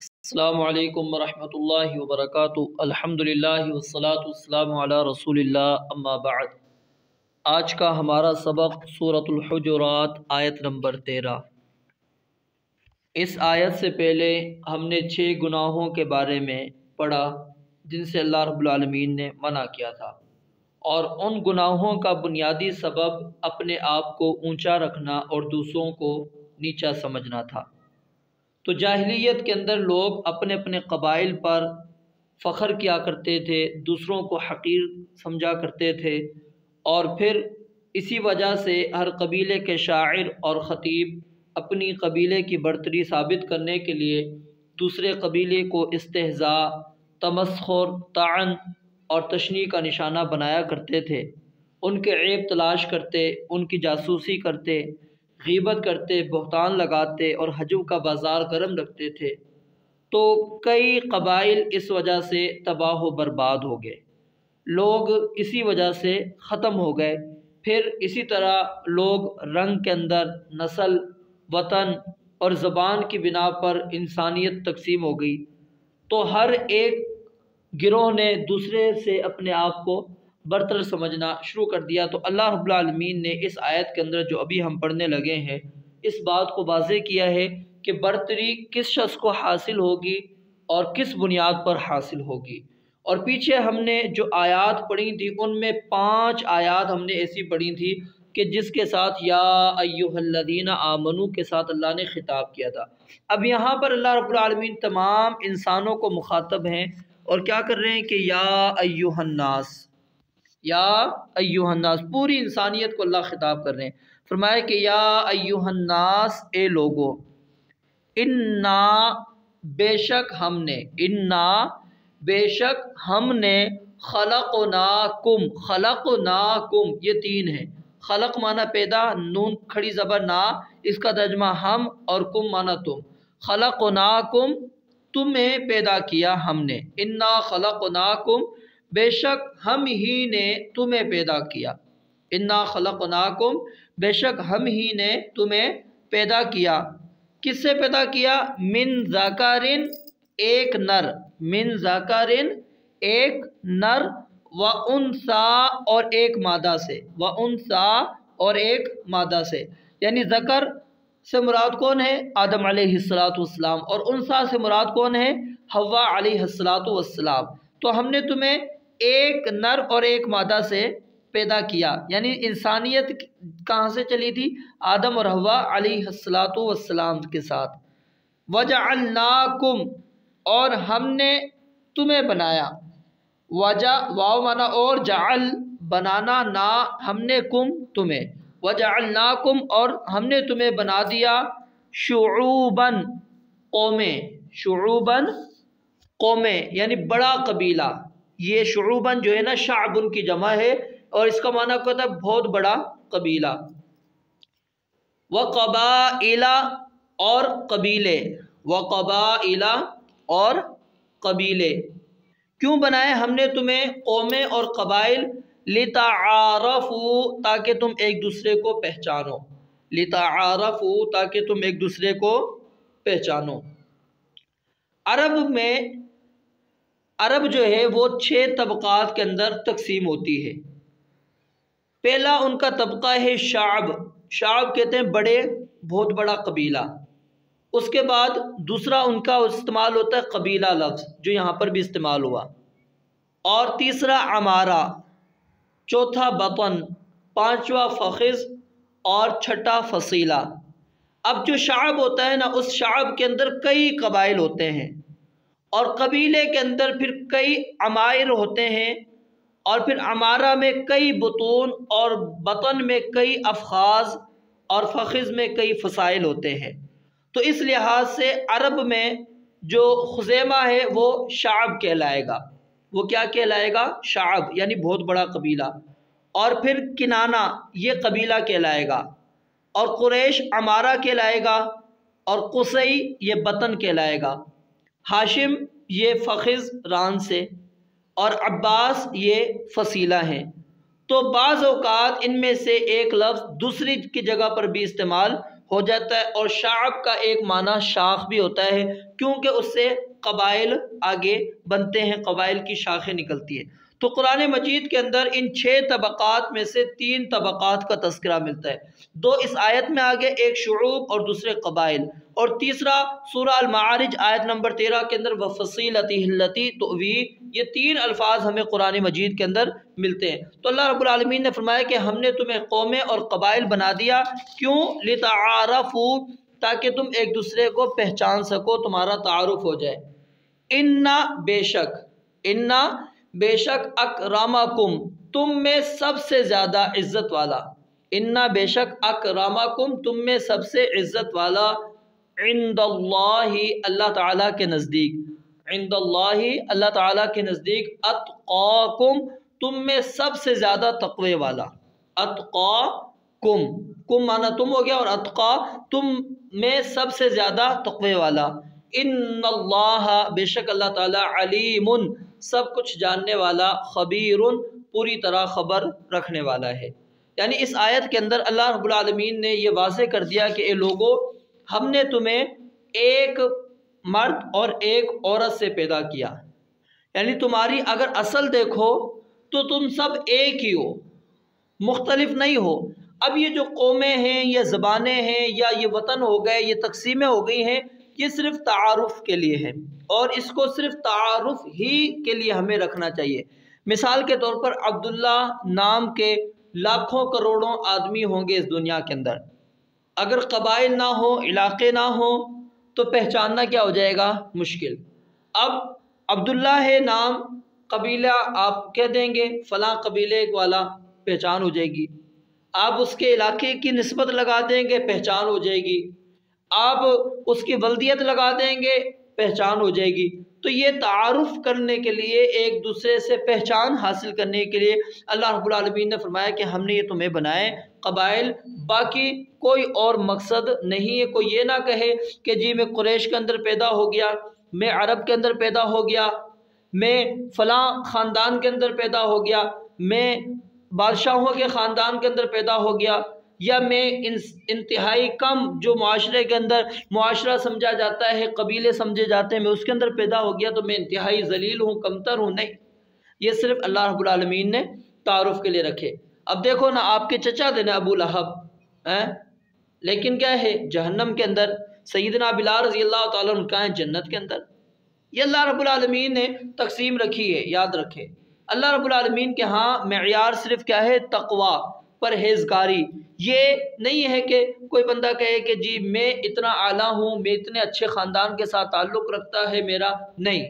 السلام علیکم ورحمۃ اللہ وبرکاتہ۔ الحمدللہ والصلاة والسلام علی رسول اللہ، اما بعد۔ آج کا ہمارا سبق سورۃ الحجرات آیت نمبر 13۔ اس آیت سے پہلے ہم نے 6 گناہوں کے بارے میں پڑھا جن سے اللہ رب العالمین نے منع کیا تھا، اور ان گناہوں کا بنیادی سبب اپنے آپ کو اونچا رکھنا اور دوسروں کو نیچا سمجھنا تھا۔ تو جاہلیت کے اندر لوگ اپنے اپنے قبائل پر فخر کیا کرتے تھے، دوسروں کو حقیر سمجھا کرتے تھے، اور پھر اسی وجہ سے ہر قبیلے کے شاعر اور خطیب اپنی قبیلے کی برتری ثابت کرنے کے لیے دوسرے قبیلے کو استہزاء، تمسخر، طعن اور تشنیع کا نشانہ بنایا کرتے تھے، ان کے عیب تلاش کرتے، ان کی جاسوسی کرتے، غیبت کرتے، بہتان لگاتے اور حجب کا بازار گرم رکھتے تھے۔ تو کئی قبائل اس وجہ سے تباہ و برباد ہو گئے، لوگ اسی وجہ سے ختم ہو گئے۔ پھر اسی طرح لوگ رنگ کے اندر، نسل، وطن اور زبان کی بنا پر انسانیت تقسیم ہو گئی، تو ہر ایک گروہ نے دوسرے سے اپنے آپ کو برتر سمجھنا شروع کر دیا۔ تو اللہ رب العالمین نے اس آیت کے اندر جو ابھی ہم پڑھنے لگے ہیں، اس بات کو واضح کیا ہے کہ برتری کس شخص کو حاصل ہوگی اور کس بنیاد پر حاصل ہوگی۔ اور پیچھے ہم نے جو آیات پڑھی تھی ان میں 5 آیات ہم نے ایسی پڑھی تھی کہ جس کے ساتھ یا ایھا الذین آمنو کے ساتھ اللہ نے خطاب کیا تھا۔ اب یہاں پر اللہ رب العالمین تمام انسانوں کو مخاطب ہیں اور کیا کر رہے ہیں کہ یا ایھا الناس، یا ایھا الناس، پوری انسانیت کو اللہ خطاب کر رہے ہیں۔ فرمایا کہ یا ایھا الناس، اے لوگو، انا، بے شک ہم نے، انا، بے شک ہم نے، خلقناکم، خلقناکم، یہ 3 ہیں۔ خلق معنی پیدا، نون کھڑی زبر نا، اس کا ترجمہ ہم، اور کم معنی تم۔ خلقناکم، تمہیں پیدا کیا ہم نے، انا خلقناکم، بے شک ہم ہی نے تمہیں پیدا کیا، انا خلقناکم، بے شک ہم ہی نے تمہیں پیدا کیا۔ کس سے پیدا کیا؟ من ذکرن، ایک نر، من ذکرن، ایک نر، و انثیٰ، اور ایک مادہ سے، و انثیٰ، اور ایک مادہ سے، یعنی ذکر سے مراد کون ہے؟ آدم علیہ السلام، اور انثیٰ سے مراد کون ہے؟ حوا علیہ السلام۔ تو ہم نے تمہیں ایک نر اور ایک مادہ سے پیدا کیا، یعنی انسانیت کہاں سے چلی تھی؟ آدم اور حوا علیہ السلام کے ساتھ۔ وجعلناکم، اور ہم نے تمہیں بنایا، واو مانا اور، جعل بنانا، نا ہم نے، کم تمہیں، وجعلناکم، اور ہم نے تمہیں بنا دیا، شعوباً، قومیں، شعوباً، قومیں، یعنی بڑا قبیلہ۔ یہ شعوباً جو ہے نا، شعبن کی جمع ہے، اور اس کا معنی کیا ہوتا ہے؟ بہت بڑا قبیلہ۔ وقبائل، اور قبیلے، وقبائل، اور قبیلے۔ کیوں بنائے ہم نے تمہیں قومیں اور قبائل؟ لتعارفوا، تاکہ تم ایک دوسرے کو پہچانو، لتعارفوا، تاکہ تم ایک دوسرے کو پہچانو۔ عرب جو ہے وہ 6 طبقات کے اندر تقسیم ہوتی ہے۔ پہلا ان کا طبقہ ہے شعب، شعب کہتے ہیں بڑے، بہت بڑا قبیلہ۔ اس کے بعد دوسرا ان کا استعمال ہوتا ہے قبیلہ لفظ، جو یہاں پر بھی استعمال ہوا، اور تیسرا عمارہ، چوتھا بطن، پانچواں فخذ، اور چھٹا فصیلہ۔ اب جو شعب ہوتا ہے نا، اس شعب کے اندر کئی قبائل ہوتے ہیں، اور قبیلے کے اندر پھر کئی عمائر ہوتے ہیں، اور پھر عمارہ میں کئی بطون، اور بطن میں کئی افخاذ، اور فخذ میں کئی فصائل ہوتے ہیں۔ تو اس لحاظ سے عرب میں جو خزیمہ ہے وہ شعب کہلائے گا۔ وہ کیا کہلائے گا؟ شعب، یعنی بہت بڑا قبیلہ۔ اور پھر کنانہ، یہ قبیلہ کہلائے گا، اور قریش عمارہ کہلائے گا، اور قصی یہ بطن کہلائے گا، ہاشم یہ فخذ ران سے، اور عباس یہ فصیلہ ہیں۔ تو بعض اوقات ان میں سے ایک لفظ دوسری کی جگہ پر بھی استعمال ہو جاتا ہے، اور شعب کا ایک معنی شاخ بھی ہوتا ہے، کیونکہ اس سے قبائل آگے بنتے ہیں، قبائل کی شاخیں نکلتی ہیں۔ تو قرآن مجید کے اندر ان 6 طبقات میں سے 3 طبقات کا تذکرہ ملتا ہے، 2 اس آیت میں آگے، ایک شعوب اور دوسرے قبائل، اور تیسرا سورہ المعارج آیت نمبر 13 کے اندر وَفَصِيلَتِهِ الَّتِي تُؤْوِي، یہ 3 الفاظ ہمیں قرآن مجید کے اندر ملتے ہیں۔ تو اللہ رب العالمین نے فرمایا کہ ہم نے تمہیں قومیں اور قبائل بنا دیا، کیوں؟ لِتَعَارَفُوا، تاکہ تم ایک دوسرے کو پہچان سکو، تمہارا تعارف ہو جائے۔ اِنَّا، بے شک اکرمکم، تم میں سب سے زیادہ عزت والا، اِنَّا، بے شک اکرمکم، تم میں سب سے عزت والا، عند اللہ، اللہ تعالیٰ کے نزدیک، عند اللہ، اللہ تعالیٰ کے نزدیک، اتقاکم، تم میں سب سے زیادہ تقوی والا، اتقاکم، کم معنی تم ہو گیا، اور اتقا تم میں سب سے زیادہ تقوی والا، ان اللہ، بے شک اللہ تعالیٰ، علیم، سب کچھ جاننے والا، خبیر، پوری طرح خبر رکھنے والا ہے۔ یعنی اس آیت کے اندر اللہ رب العالمین نے یہ واضح کر دیا کہ اے لوگو، ہم نے تمہیں ایک مرد اور ایک عورت سے پیدا کیا، یعنی تمہاری اگر اصل دیکھو تو تم سب ایک ہی ہو، مختلف نہیں ہو۔ اب یہ جو قومیں ہیں، یہ زبانیں ہیں، یا یہ وطن ہو گئے، یہ تقسیمیں ہو گئی ہیں، یہ صرف تعارف کے لیے ہے، اور اس کو صرف تعارف ہی کے لیے ہمیں رکھنا چاہیے۔ مثال کے طور پر عبداللہ نام کے لاکھوں کروڑوں آدمی ہوں گے اس دنیا کے اندر، اگر قبائل نہ ہو، علاقے نہ ہو، تو پہچاننا کیا ہو جائے گا؟ مشکل۔ اب عبداللہ ہے نام، قبیلہ آپ کہہ دیں گے فلاں قبیلے والا، پہچان ہو جائے گی۔ آپ اس کے علاقے کی نسبت لگا دیں گے، پہچان ہو جائے گی۔ آپ اس کی ولدیت لگا دیں گے، پہچان ہو جائے گی۔ تو یہ تعارف کرنے کے لیے، ایک دوسرے سے پہچان حاصل کرنے کے لیے اللہ رب العالمین نے فرمایا کہ ہم نے یہ تمہیں بنائے قبائل، باقی کوئی اور مقصد نہیں ہے۔ کوئی یہ نہ کہے کہ جی میں قریش کے اندر پیدا ہو گیا، میں عرب کے اندر پیدا ہو گیا، میں فلاں خاندان کے اندر پیدا ہو گیا، میں بادشاہوں کے خاندان کے اندر پیدا ہو گیا، یا میں انتہائی کم جو معاشرے کے اندر معاشرہ سمجھا جاتا ہے، قبیلے سمجھے جاتے ہیں، میں اس کے اندر پیدا ہو گیا تو میں انتہائی ذلیل ہوں، کمتر ہوں۔ نہیں، یہ صرف اللہ رب العالمین نے تعارف کے لیے رکھے۔ اب دیکھو نا، آپ کے چچا تھے نا ابو لہب، لیکن کیا ہے؟ جہنم کے اندر۔ سیدنا بلال رضی اللہ تعالیٰ عنہ کہاں ہیں؟ جنت کے اندر۔ یہ اللہ رب العالمین نے تقسیم رکھی ہے، یاد رکھے۔ اللہ رب العالمین کے ہاں معیار صرف کیا ہے؟ تقوی، پرہیزگاری۔ یہ نہیں ہے کہ کوئی بندہ کہے کہ جی میں اتنا اعلیٰ ہوں، میں اتنے اچھے خاندان کے ساتھ تعلق رکھتا ہے میرا، نہیں۔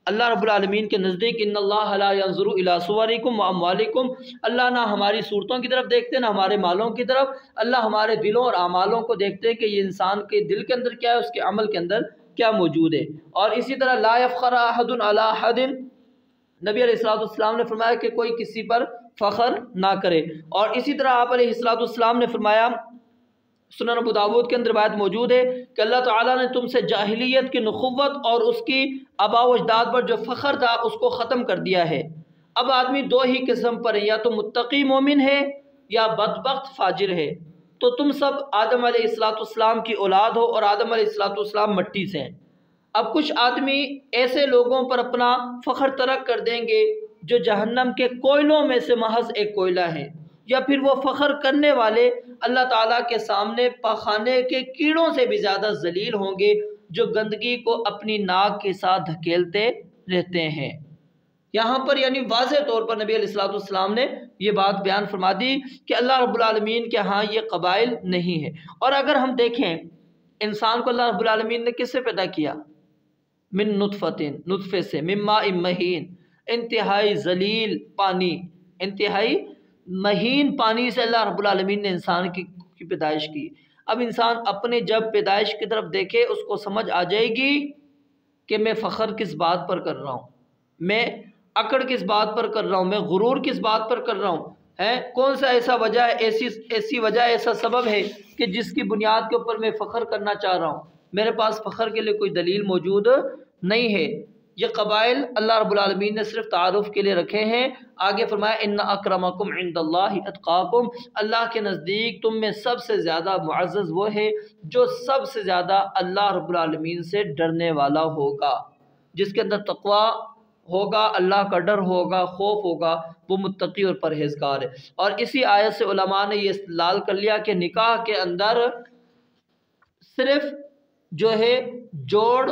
اللہ رب العالمین کے نزدیک ان اللہ لا ينظر الى صورکم واموالکم، اللہ نہ ہماری صورتوں کی طرف دیکھتے، نہ ہمارے مالوں کی طرف، اللہ ہمارے دلوں اور اعمالوں کو دیکھتے ہیں کہ یہ انسان کے دل کے اندر کیا ہے، اس کے عمل کے اندر کیا موجود ہے۔ اور اسی طرح لا يفخر احد علی احد، نبی علیہ السلام نے فرمایا کہ کوئی کسی پر فخر نہ کرے۔ اور اسی طرح آپ علیہ السلام نے فرمایا، سنن ابو داود کے اندر روایت موجود ہے کہ اللہ تعالیٰ نے تم سے جاہلیت کی نخوت اور اس کی آباء و اجداد پر جو فخر تھا اس کو ختم کر دیا ہے۔ اب آدمی 2 ہی قسم پر ہے، یا تو متقی مومن ہے یا بدبخت فاجر ہے۔ تو تم سب آدم علیہ السلام کی اولاد ہو، اور آدم علیہ السلام مٹی سے ہیں۔ اب کچھ آدمی ایسے لوگوں پر اپنا فخر ترک کر دیں گے جو جہنم کے کوئلوں میں سے محض ایک کوئلہ ہے، یا پھر وہ فخر کرنے والے اللہ تعالیٰ کے سامنے پاخانے کے کیڑوں سے بھی زیادہ ذلیل ہوں گے، جو گندگی کو اپنی ناک کے ساتھ دھکیلتے رہتے ہیں۔ یہاں پر یعنی واضح طور پر نبی علیہ السلام نے یہ بات بیان فرما دی کہ اللہ رب العالمین کے ہاں یہ قبائل نہیں ہے۔ اور اگر ہم دیکھیں انسان کو اللہ رب العالمین نے کس سے پیدا کیا؟ من نطفتن، نطفے سے، من ماء مہین، انتہائی ذلیل پانی، انتہائی مہین پانی سے اللہ رب العالمین نے انسان کی پیدائش کی۔ اب انسان اپنے جب پیدائش کی طرف دیکھے، اس کو سمجھ آ جائے گی کہ میں فخر کس بات پر کر رہا ہوں، میں اکڑ کس بات پر کر رہا ہوں، میں غرور کس بات پر کر رہا ہوں، کون سا ایسا وجہ ہے، ایسی وجہ، ایسا سبب ہے کہ جس کی بنیاد کے اوپر میں فخر کرنا چاہ رہا ہوں۔ میرے پاس فخر کے لیے کوئی دلیل موجود نہیں ہے۔ یہ قبائل اللہ رب العالمین نے صرف تعارف کے لیے رکھے ہیں۔ آگے فرمایا ان اکرمکم عند اللہ اتقاکم، اللہ کے نزدیک تم میں سب سے زیادہ معزز وہ ہے جو سب سے زیادہ اللہ رب العالمین سے ڈرنے والا ہوگا، جس کے اندر تقوی ہوگا، اللہ کا ڈر ہوگا، خوف ہوگا، وہ متقی اور پرہیزگار ہے۔ اور اسی آیت سے علماء نے یہ استدلال کر لیا کہ نکاح کے اندر صرف جو ہے جوڑ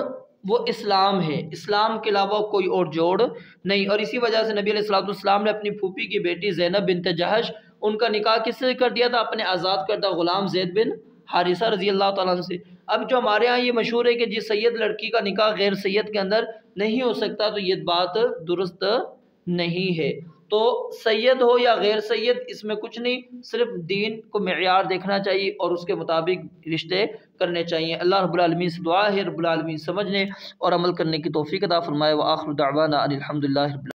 وہ اسلام ہے، اسلام کے علاوہ کوئی اور جوڑ نہیں۔ اور اسی وجہ سے نبی علیہ الصلوۃ والسلام نے اپنی پھوپھی کی بیٹی زینب بنت جہش ان کا نکاح کس سے کر دیا تھا؟ اپنے آزاد کردہ غلام زید بن حارثہ رضی اللہ تعالیٰ عنہ سے۔ اب جو ہمارے ہاں یہ مشہور ہے کہ جی سید لڑکی کا نکاح غیر سید کے اندر نہیں ہو سکتا، تو یہ بات درست نہیں ہے۔ تو سید ہو یا غیر سید اس میں کچھ نہیں، صرف دین کو معیار دیکھنا چاہیے اور اس کے مطابق رشتے کرنے چاہیے۔ اللہ رب العالمین سے دعا ہے رب العالمین سمجھنے اور عمل کرنے کی توفیق عطا فرمائے۔ وآخر دعوانا ان الحمد للہ رب العالمین۔